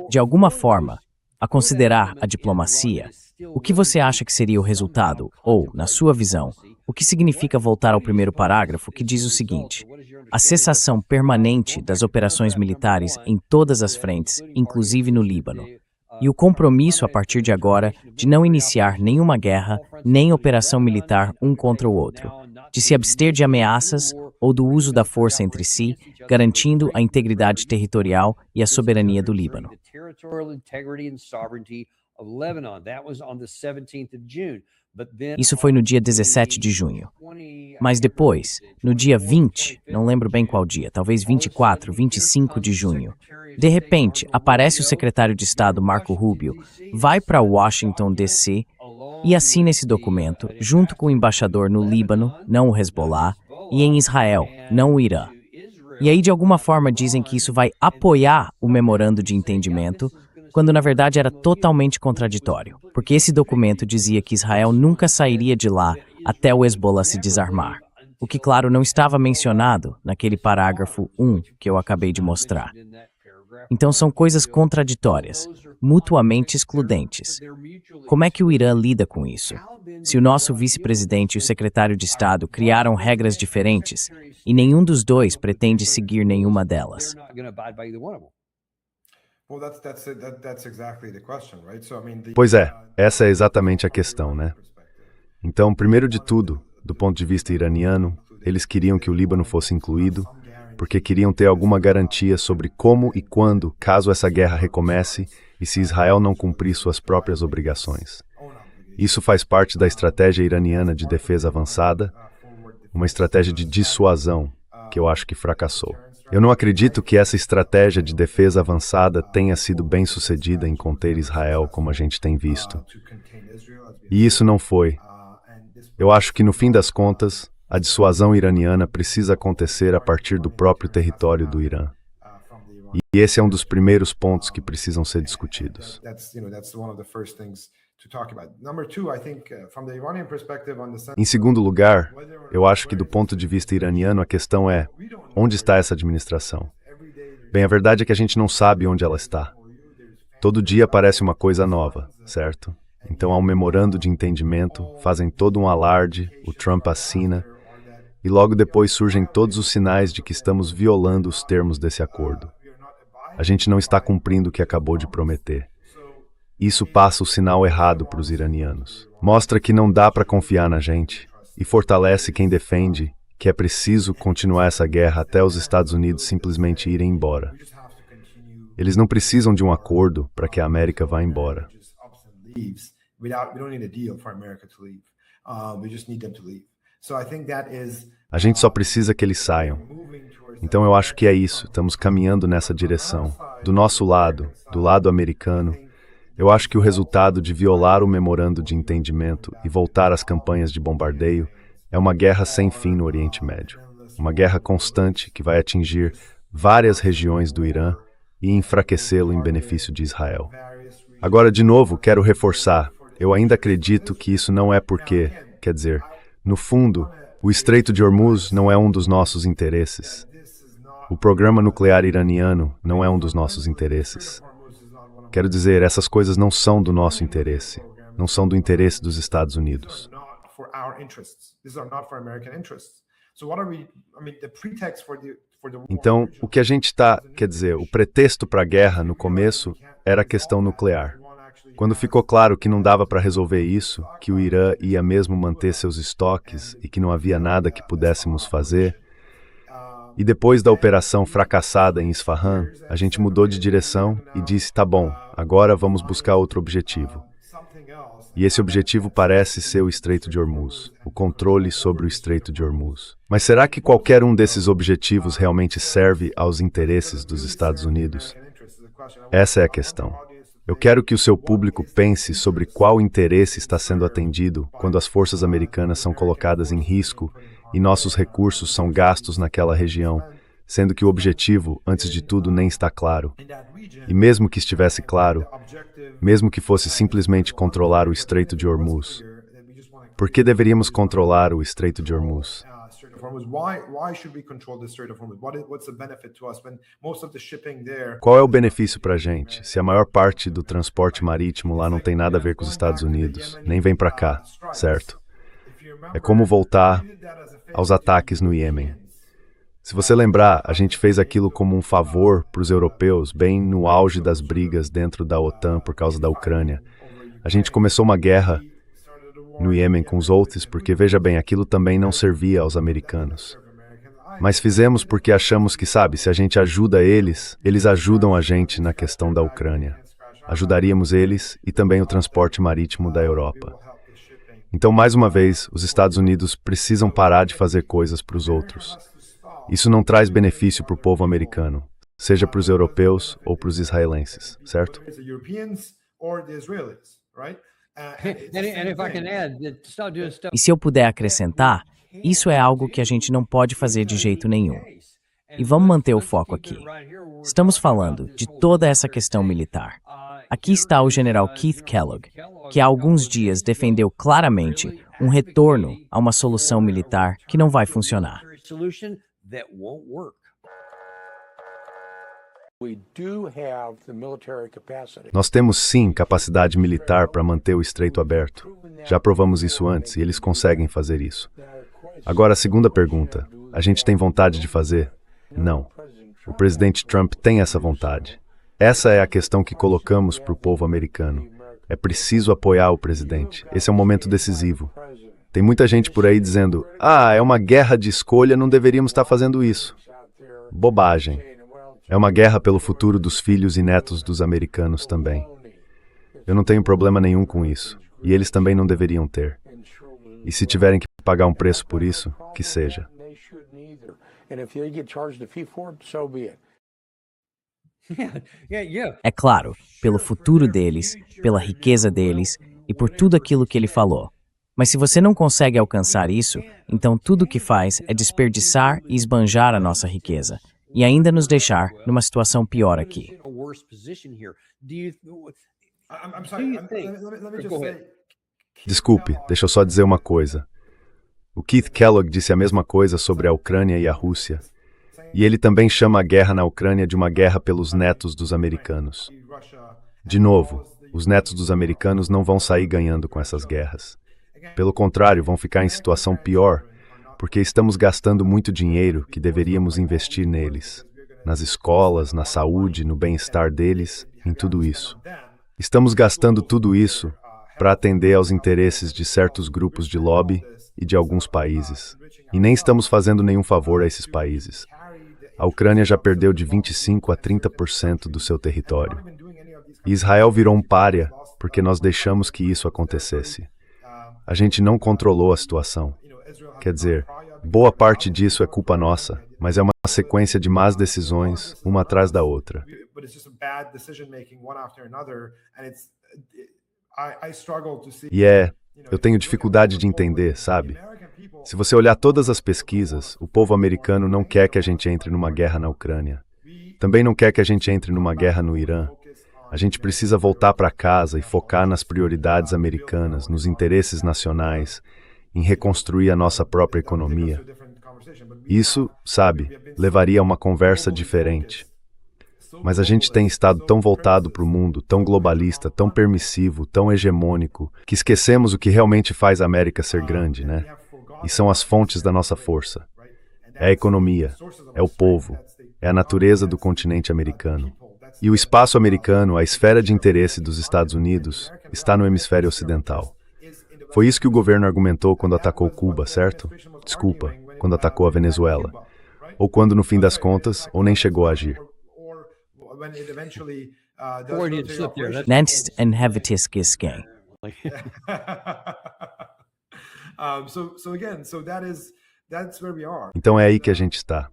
[SPEAKER 1] de alguma forma, a considerar a diplomacia, o que você acha que seria o resultado, ou, na sua visão, o que significa voltar ao primeiro parágrafo que diz o seguinte: a cessação permanente das operações militares em todas as frentes, inclusive no Líbano, e o compromisso a partir de agora de não iniciar nenhuma guerra, nem operação militar um contra o outro, de se abster de ameaças ou do uso da força entre si, garantindo a integridade territorial e a soberania do Líbano. Isso foi no dia 17 de junho. Mas depois, no dia 20, não lembro bem qual dia, talvez 24, 25 de junho, de repente, aparece o secretário de Estado Marco Rubio, vai para Washington, D.C., e assina esse documento, junto com o embaixador no Líbano, não o Hezbollah, e em Israel, não o Irã. E aí, de alguma forma, dizem que isso vai apoiar o memorando de entendimento, quando na verdade era totalmente contraditório, porque esse documento dizia que Israel nunca sairia de lá até o Hezbollah se desarmar, o que, claro, não estava mencionado naquele parágrafo 1 que eu acabei de mostrar. Então são coisas contraditórias, mutuamente excludentes. Como é que o Irã lida com isso? Se o nosso vice-presidente e o secretário de Estado criaram regras diferentes e nenhum dos dois pretende seguir nenhuma delas?
[SPEAKER 2] Pois é, essa é exatamente a questão, né? Então, primeiro de tudo, do ponto de vista iraniano, eles queriam que o Líbano fosse incluído, porque queriam ter alguma garantia sobre como e quando, caso essa guerra recomece, e se Israel não cumprir suas próprias obrigações. Isso faz parte da estratégia iraniana de defesa avançada, uma estratégia de dissuasão, que eu acho que fracassou. Eu não acredito que essa estratégia de defesa avançada tenha sido bem sucedida em conter Israel, como a gente tem visto. E isso não foi. Eu acho que, no fim das contas, a dissuasão iraniana precisa acontecer a partir do próprio território do Irã. E esse é um dos primeiros pontos que precisam ser discutidos. Em segundo lugar, eu acho que do ponto de vista iraniano a questão é: onde está essa administração? Bem, a verdade é que a gente não sabe onde ela está. Todo dia aparece uma coisa nova, certo? Então há um memorando de entendimento, fazem todo um alarde, o Trump assina, e logo depois surgem todos os sinais de que estamos violando os termos desse acordo. A gente não está cumprindo o que acabou de prometer. Isso passa o sinal errado para os iranianos. Mostra que não dá para confiar na gente e fortalece quem defende que é preciso continuar essa guerra até os Estados Unidos simplesmente irem embora. Eles não precisam de um acordo para que a América vá embora. A gente só precisa que eles saiam. Então eu acho que é isso, estamos caminhando nessa direção. Do nosso lado, do lado americano, eu acho que o resultado de violar o memorando de entendimento e voltar às campanhas de bombardeio é uma guerra sem fim no Oriente Médio. Uma guerra constante que vai atingir várias regiões do Irã e enfraquecê-lo em benefício de Israel. Agora, de novo, quero reforçar, eu ainda acredito que isso não é porque, quer dizer, no fundo, o Estreito de Hormuz não é um dos nossos interesses. O programa nuclear iraniano não é um dos nossos interesses. Quero dizer, essas coisas não são do nosso interesse, não são do interesse dos Estados Unidos. Então, o que a gente está, quer dizer, o pretexto para a guerra no começo era a questão nuclear. Quando ficou claro que não dava para resolver isso, que o Irã ia mesmo manter seus estoques e que não havia nada que pudéssemos fazer, e depois da operação fracassada em Isfahan, a gente mudou de direção e disse, tá bom, agora vamos buscar outro objetivo. E esse objetivo parece ser o Estreito de Hormuz, o controle sobre o Estreito de Hormuz. Mas será que qualquer um desses objetivos realmente serve aos interesses dos Estados Unidos? Essa é a questão. Eu quero que o seu público pense sobre qual interesse está sendo atendido quando as forças americanas são colocadas em risco e nossos recursos são gastos naquela região, sendo que o objetivo, antes de tudo, nem está claro. E mesmo que estivesse claro, mesmo que fosse simplesmente controlar o Estreito de Hormuz, por que deveríamos controlar o Estreito de Hormuz? Qual é o benefício para a gente, se a maior parte do transporte marítimo lá não tem nada a ver com os Estados Unidos, nem vem para cá, certo? É como voltar aos ataques no Iêmen. Se você lembrar, a gente fez aquilo como um favor para os europeus, bem no auge das brigas dentro da OTAN por causa da Ucrânia. A gente começou uma guerra no Iêmen com os Houthis porque, veja bem, aquilo também não servia aos americanos. Mas fizemos porque achamos que, sabe, se a gente ajuda eles, eles ajudam a gente na questão da Ucrânia. Ajudaríamos eles e também o transporte marítimo da Europa. Então, mais uma vez, os Estados Unidos precisam parar de fazer coisas para os outros. Isso não traz benefício para o povo americano, seja para os europeus ou para os israelenses, certo?
[SPEAKER 1] E se eu puder acrescentar, isso é algo que a gente não pode fazer de jeito nenhum. E vamos manter o foco aqui. Estamos falando de toda essa questão militar. Aqui está o general Keith Kellogg, que há alguns dias defendeu claramente um retorno a uma solução militar que não vai funcionar.
[SPEAKER 2] Nós temos sim capacidade militar para manter o estreito aberto. Já provamos isso antes e eles conseguem fazer isso. Agora, a segunda pergunta. A gente tem vontade de fazer? Não. O presidente Trump tem essa vontade. Essa é a questão que colocamos para o povo americano. É preciso apoiar o presidente. Esse é um momento decisivo. Tem muita gente por aí dizendo, é uma guerra de escolha, não deveríamos estar fazendo isso. Bobagem. É uma guerra pelo futuro dos filhos e netos dos americanos também. Eu não tenho problema nenhum com isso. E eles também não deveriam ter. E se tiverem que pagar um preço por isso, que seja.
[SPEAKER 1] É claro, pelo futuro deles, pela riqueza deles e por tudo aquilo que ele falou. Mas se você não consegue alcançar isso, então tudo o que faz é desperdiçar e esbanjar a nossa riqueza. E ainda nos deixar numa situação pior aqui.
[SPEAKER 2] Desculpe, deixa eu só dizer uma coisa. O Keith Kellogg disse a mesma coisa sobre a Ucrânia e a Rússia. E ele também chama a guerra na Ucrânia de uma guerra pelos netos dos americanos. De novo, os netos dos americanos não vão sair ganhando com essas guerras. Pelo contrário, vão ficar em situação pior, porque estamos gastando muito dinheiro que deveríamos investir neles, nas escolas, na saúde, no bem-estar deles, em tudo isso. Estamos gastando tudo isso para atender aos interesses de certos grupos de lobby e de alguns países. E nem estamos fazendo nenhum favor a esses países. A Ucrânia já perdeu de 25% a 30% do seu território. E Israel virou um pária porque nós deixamos que isso acontecesse. A gente não controlou a situação. Quer dizer, boa parte disso é culpa nossa, mas é uma sequência de más decisões, uma atrás da outra. E eu tenho dificuldade de entender, sabe? Se você olhar todas as pesquisas, o povo americano não quer que a gente entre numa guerra na Ucrânia. Também não quer que a gente entre numa guerra no Irã. A gente precisa voltar para casa e focar nas prioridades americanas, nos interesses nacionais, em reconstruir a nossa própria economia. Isso, sabe, levaria a uma conversa diferente. Mas a gente tem estado tão voltado para o mundo, tão globalista, tão permissivo, tão hegemônico, que esquecemos o que realmente faz a América ser grande, né? E são as fontes da nossa força. É a economia, é o povo, é a natureza do continente americano. E o espaço americano, a esfera de interesse dos Estados Unidos, está no hemisfério ocidental. Foi isso que o governo argumentou quando atacou Cuba, certo? Desculpa, quando atacou a Venezuela. Ou quando, no fim das contas, ou nem chegou a agir.
[SPEAKER 1] Nantes en Hevetiscisquem.
[SPEAKER 2] Então é aí que a gente está.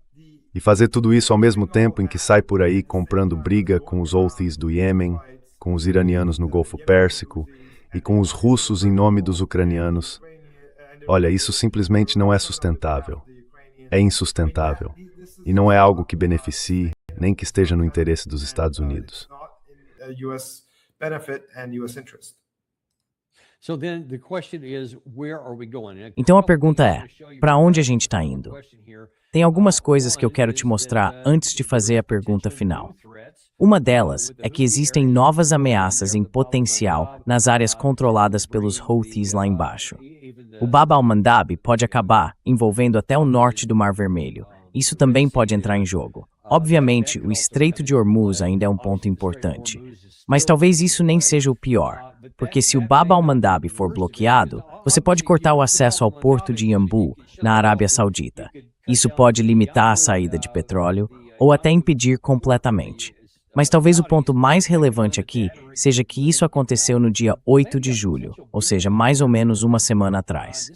[SPEAKER 2] E fazer tudo isso ao mesmo tempo em que sai por aí comprando briga com os Houthis do Iêmen, com os iranianos no Golfo Pérsico e com os russos em nome dos ucranianos. Olha, isso simplesmente não é sustentável. É insustentável. E não é algo que beneficie, nem que esteja no interesse dos Estados Unidos.
[SPEAKER 1] Então a pergunta é, para onde a gente está indo? Tem algumas coisas que eu quero te mostrar antes de fazer a pergunta final. Uma delas é que existem novas ameaças em potencial nas áreas controladas pelos Houthis lá embaixo. O Bab al-Mandab pode acabar envolvendo até o norte do Mar Vermelho. Isso também pode entrar em jogo. Obviamente, o Estreito de Hormuz ainda é um ponto importante. Mas talvez isso nem seja o pior, porque se o Bab al-Mandab for bloqueado, você pode cortar o acesso ao porto de Yanbu, na Arábia Saudita. Isso pode limitar a saída de petróleo ou até impedir completamente. Mas talvez o ponto mais relevante aqui seja que isso aconteceu no dia 8 de julho, ou seja, mais ou menos uma semana atrás.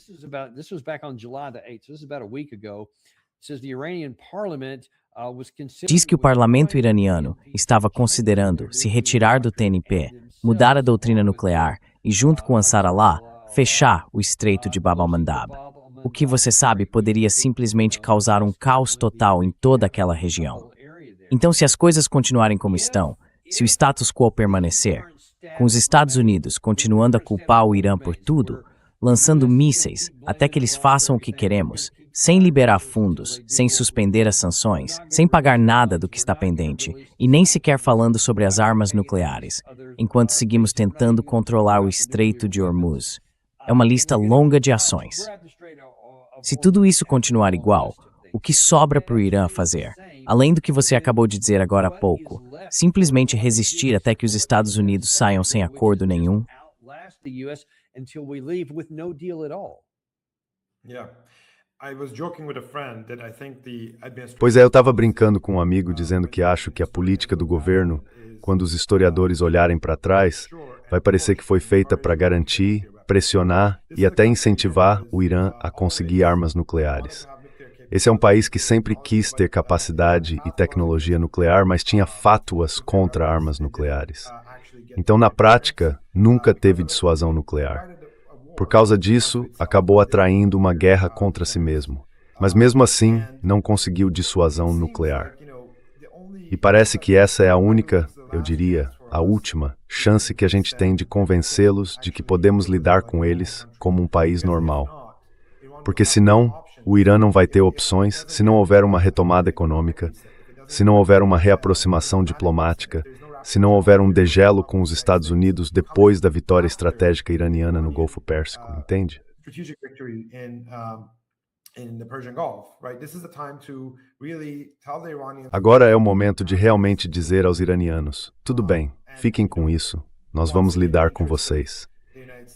[SPEAKER 1] Diz que o parlamento iraniano estava considerando se retirar do TNP, mudar a doutrina nuclear e, junto com Ansarallah, fechar o Estreito de Bab al-Mandab. O que você sabe poderia simplesmente causar um caos total em toda aquela região. Então, se as coisas continuarem como estão, se o status quo permanecer, com os Estados Unidos continuando a culpar o Irã por tudo, lançando mísseis até que eles façam o que queremos, sem liberar fundos, sem suspender as sanções, sem pagar nada do que está pendente e nem sequer falando sobre as armas nucleares, enquanto seguimos tentando controlar o Estreito de Hormuz. É uma lista longa de ações. Se tudo isso continuar igual, o que sobra para o Irã fazer? Além do que você acabou de dizer agora há pouco, simplesmente resistir até que os Estados Unidos saiam sem acordo nenhum?
[SPEAKER 2] Pois é, eu estava brincando com um amigo dizendo que acho que a política do governo, quando os historiadores olharem para trás, vai parecer que foi feita para garantir, pressionar e até incentivar o Irã a conseguir armas nucleares. Esse é um país que sempre quis ter capacidade e tecnologia nuclear, mas tinha fátuas contra armas nucleares. Então, na prática, nunca teve dissuasão nuclear. Por causa disso, acabou atraindo uma guerra contra si mesmo. Mas mesmo assim, não conseguiu dissuasão nuclear. E parece que essa é a única, eu diria, a última chance que a gente tem de convencê-los de que podemos lidar com eles como um país normal. Porque senão, o Irã não vai ter opções se não houver uma retomada econômica, se não houver uma reaproximação diplomática, se não houver um degelo com os Estados Unidos depois da vitória estratégica iraniana no Golfo Pérsico, entende? Agora é o momento de realmente dizer aos iranianos: tudo bem, fiquem com isso, nós vamos lidar com vocês.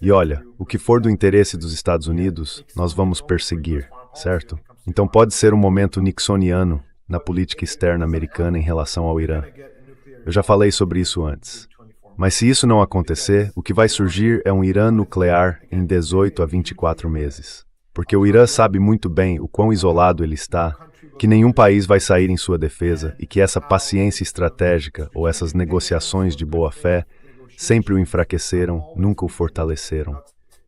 [SPEAKER 2] E olha, o que for do interesse dos Estados Unidos, nós vamos perseguir, certo? Então pode ser um momento nixoniano na política externa americana em relação ao Irã. Eu já falei sobre isso antes. Mas se isso não acontecer, o que vai surgir é um Irã nuclear em 18 a 24 meses. Porque o Irã sabe muito bem o quão isolado ele está, que nenhum país vai sair em sua defesa e que essa paciência estratégica ou essas negociações de boa-fé sempre o enfraqueceram, nunca o fortaleceram.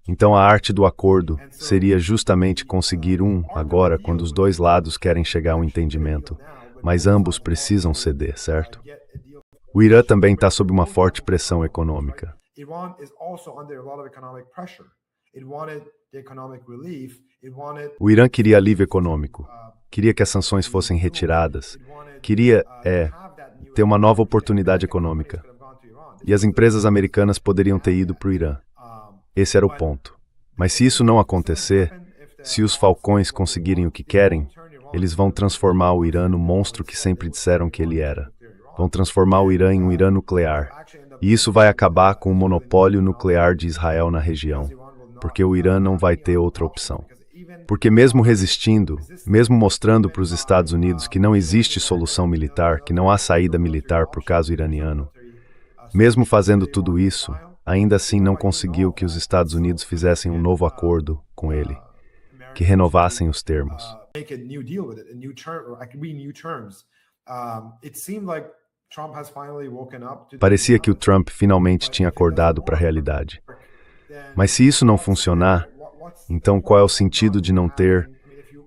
[SPEAKER 2] Então a arte do acordo seria justamente conseguir agora, quando os dois lados querem chegar a um entendimento, mas ambos precisam ceder, certo? O Irã também está sob uma forte pressão econômica. O Irã queria alívio econômico, queria que as sanções fossem retiradas, queria, ter uma nova oportunidade econômica. E as empresas americanas poderiam ter ido para o Irã. Esse era o ponto. Mas se isso não acontecer, se os falcões conseguirem o que querem, eles vão transformar o Irã no monstro que sempre disseram que ele era. Vão transformar o Irã em um Irã nuclear. E isso vai acabar com o monopólio nuclear de Israel na região, porque o Irã não vai ter outra opção. Porque mesmo resistindo, mesmo mostrando para os Estados Unidos que não existe solução militar, que não há saída militar para o caso iraniano, mesmo fazendo tudo isso, ainda assim não conseguiu que os Estados Unidos fizessem um novo acordo com ele, que renovassem os termos. Parecia que o Trump finalmente tinha acordado para a realidade. Mas se isso não funcionar, então qual é o sentido de não ter?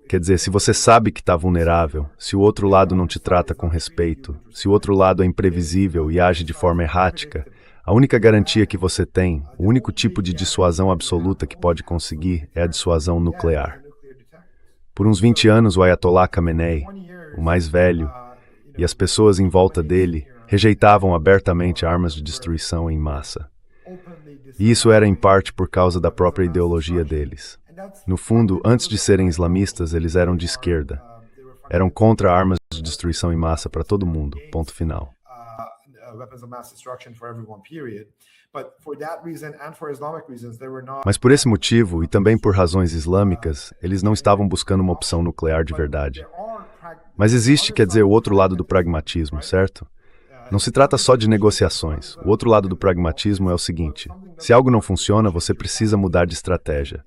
[SPEAKER 2] Quer dizer, se você sabe que está vulnerável, se o outro lado não te trata com respeito, se o outro lado é imprevisível e age de forma errática, a única garantia que você tem, o único tipo de dissuasão absoluta que pode conseguir é a dissuasão nuclear. Por uns 20 anos, o Ayatollah Khamenei, o mais velho, e as pessoas em volta dele rejeitavam abertamente armas de destruição em massa. E isso era em parte por causa da própria ideologia deles. No fundo, antes de serem islamistas, eles eram de esquerda. Eram contra armas de destruição em massa para todo mundo, ponto final. Mas por esse motivo, e também por razões islâmicas, eles não estavam buscando uma opção nuclear de verdade. Mas existe, quer dizer, o outro lado do pragmatismo, certo? Não se trata só de negociações. O outro lado do pragmatismo é o seguinte: se algo não funciona, você precisa mudar de estratégia.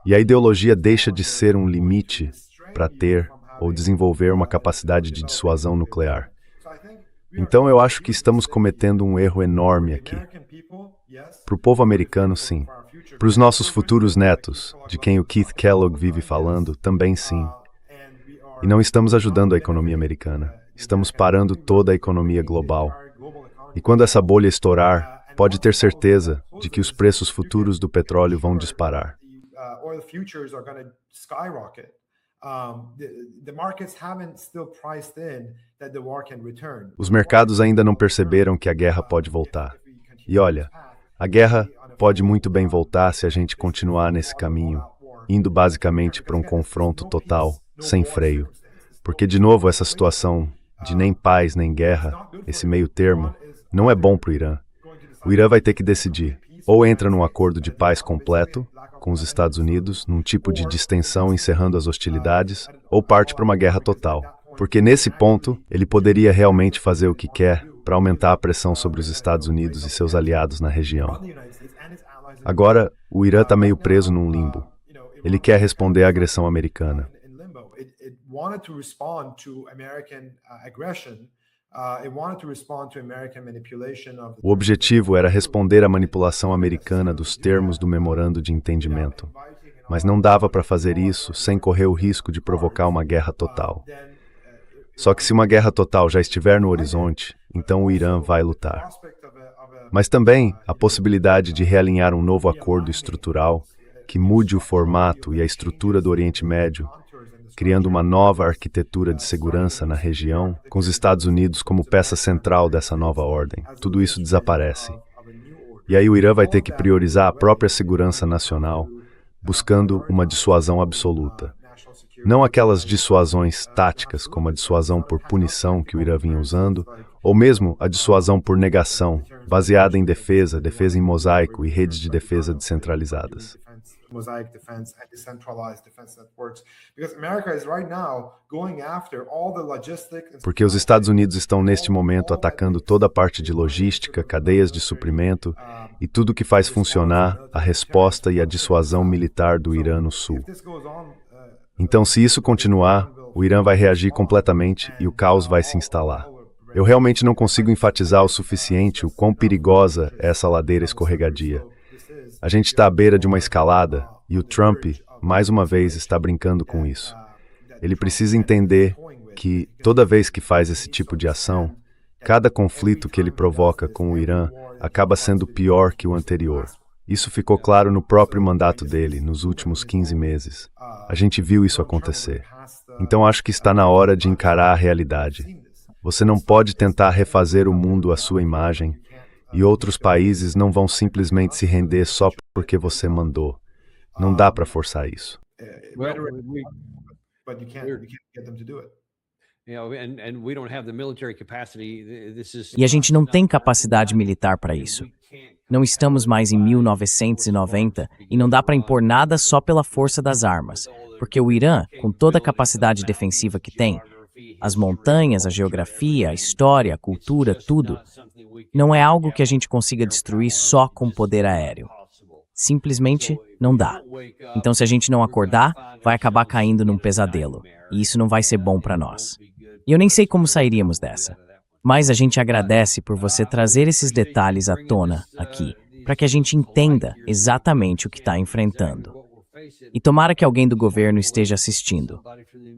[SPEAKER 2] E a ideologia deixa de ser um limite para ter ou desenvolver uma capacidade de dissuasão nuclear. Então eu acho que estamos cometendo um erro enorme aqui. Para o povo americano, sim. Para os nossos futuros netos, de quem o Keith Kellogg vive falando, também sim. E não estamos ajudando a economia americana. Estamos parando toda a economia global. E quando essa bolha estourar, pode ter certeza de que os preços futuros do petróleo vão disparar.
[SPEAKER 5] oil futures are going to skyrocket. The markets haven't still priced in that the war can return.
[SPEAKER 2] Os mercados ainda não perceberam que a guerra pode voltar. E olha, a guerra pode muito bem voltar se a gente continuar nesse caminho, indo basicamente para um confronto total, sem freio. Porque, de novo, essa situação de nem paz nem guerra, esse meio termo, não é bom para o Irã. O Irã vai ter que decidir. Ou entra num acordo de paz completo com os Estados Unidos, num tipo de distensão encerrando as hostilidades, ou parte para uma guerra total. Porque nesse ponto, ele poderia realmente fazer o que quer para aumentar a pressão sobre os Estados Unidos e seus aliados na região. Agora, o Irã está meio preso num limbo. Ele quer responder à agressão americana. O objetivo era responder à manipulação americana dos termos do memorando de entendimento, mas não dava para fazer isso sem correr o risco de provocar uma guerra total. Só que se uma guerra total já estiver no horizonte, então o Irã vai lutar. Mas também a possibilidade de realinhar um novo acordo estrutural que mude o formato e a estrutura do Oriente Médio, criando uma nova arquitetura de segurança na região, com os Estados Unidos como peça central dessa nova ordem. Tudo isso desaparece. E aí o Irã vai ter que priorizar a própria segurança nacional, buscando uma dissuasão absoluta. Não aquelas dissuasões táticas, como a dissuasão por punição que o Irã vinha usando, ou mesmo a dissuasão por negação, baseada em defesa em mosaico e redes de defesa descentralizadas.
[SPEAKER 5] Mosaic defense and decentralized defense networks, because America is right now going after all the logistics.
[SPEAKER 2] Porque os Estados Unidos estão neste momento atacando toda a parte de logística, cadeias de suprimento e tudo que faz funcionar a resposta e a dissuasão militar do Irã no sul. Então, se isso continuar, o Irã vai reagir completamente e o caos vai se instalar. Eu realmente não consigo enfatizar o suficiente o quão perigosa é essa ladeira escorregadia. A gente está à beira de uma escalada e o Trump, mais uma vez, está brincando com isso. Ele precisa entender que, toda vez que faz esse tipo de ação, cada conflito que ele provoca com o Irã acaba sendo pior que o anterior. Isso ficou claro no próprio mandato dele, nos últimos 15 meses. A gente viu isso acontecer. Então acho que está na hora de encarar a realidade. Você não pode tentar refazer o mundo à sua imagem, e outros países não vão simplesmente se render só porque você mandou. Não dá para forçar isso.
[SPEAKER 1] E a gente não tem capacidade militar para isso. Não estamos mais em 1990 e não dá para impor nada só pela força das armas, porque o Irã, com toda a capacidade defensiva que tem, as montanhas, a geografia, a história, a cultura, tudo, não é algo que a gente consiga destruir só com poder aéreo. Simplesmente não dá. Então, se a gente não acordar, vai acabar caindo num pesadelo, e isso não vai ser bom para nós. E eu nem sei como sairíamos dessa. Mas a gente agradece por você trazer esses detalhes à tona aqui, para que a gente entenda exatamente o que está enfrentando. E tomara que alguém do governo esteja assistindo.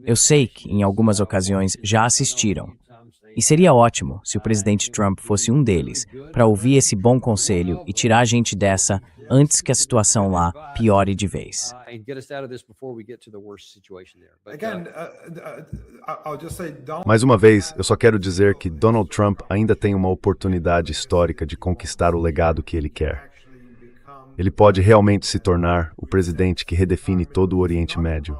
[SPEAKER 1] Eu sei que, em algumas ocasiões, já assistiram. E seria ótimo se o presidente Trump fosse um deles, para ouvir esse bom conselho e tirar a gente dessa antes que a situação lá piore de vez.
[SPEAKER 2] Mais uma vez, eu só quero dizer que Donald Trump ainda tem uma oportunidade histórica de conquistar o legado que ele quer. Ele pode realmente se tornar o presidente que redefine todo o Oriente Médio.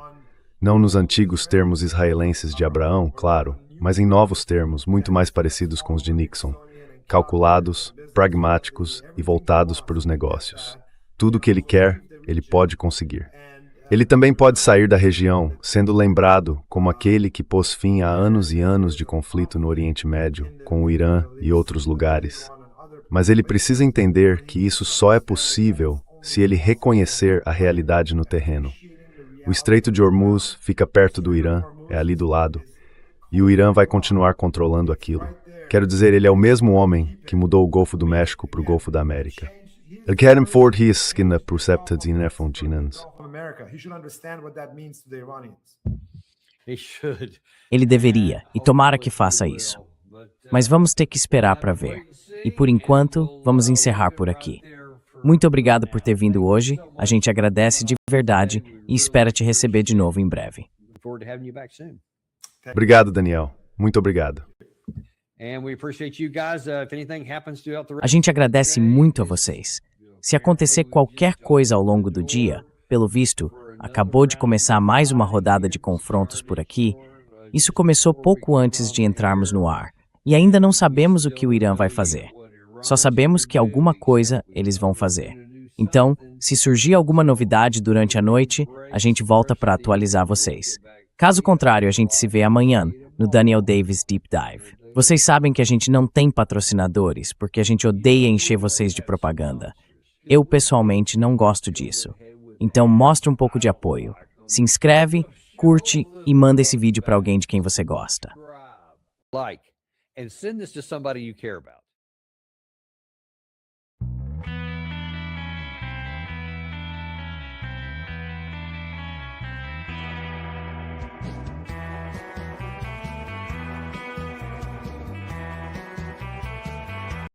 [SPEAKER 2] Não nos antigos termos israelenses de Abraão, claro, mas em novos termos, muito mais parecidos com os de Nixon. Calculados, pragmáticos e voltados para os negócios. Tudo o que ele quer, ele pode conseguir. Ele também pode sair da região, sendo lembrado como aquele que pôs fim a anos e anos de conflito no Oriente Médio, com o Irã e outros lugares. Mas ele precisa entender que isso só é possível se ele reconhecer a realidade no terreno. O Estreito de Hormuz fica perto do Irã, é ali do lado, e o Irã vai continuar controlando aquilo. Quero dizer, ele é o mesmo homem que mudou o Golfo do México para o Golfo da América. Ele quer impor risco na percepta de nefontinans.
[SPEAKER 1] Ele deveria, e tomara que faça isso. Mas vamos ter que esperar para ver. E por enquanto, vamos encerrar por aqui. Muito obrigado por ter vindo hoje. A gente agradece de verdade e espera te receber de novo em breve.
[SPEAKER 2] Obrigado, Daniel. Muito obrigado.
[SPEAKER 1] A gente agradece muito a vocês. Se acontecer qualquer coisa ao longo do dia, pelo visto, acabou de começar mais uma rodada de confrontos por aqui. Isso começou pouco antes de entrarmos no ar, e ainda não sabemos o que o Irã vai fazer. Só sabemos que alguma coisa eles vão fazer. Então, se surgir alguma novidade durante a noite, a gente volta para atualizar vocês. Caso contrário, a gente se vê amanhã no Daniel Davis Deep Dive. Vocês sabem que a gente não tem patrocinadores, porque a gente odeia encher vocês de propaganda. Eu, pessoalmente, não gosto disso. Então, mostre um pouco de apoio. Se inscreve, curte e manda esse vídeo para alguém de quem você gosta.
[SPEAKER 6] Like, and send this to somebody you care about.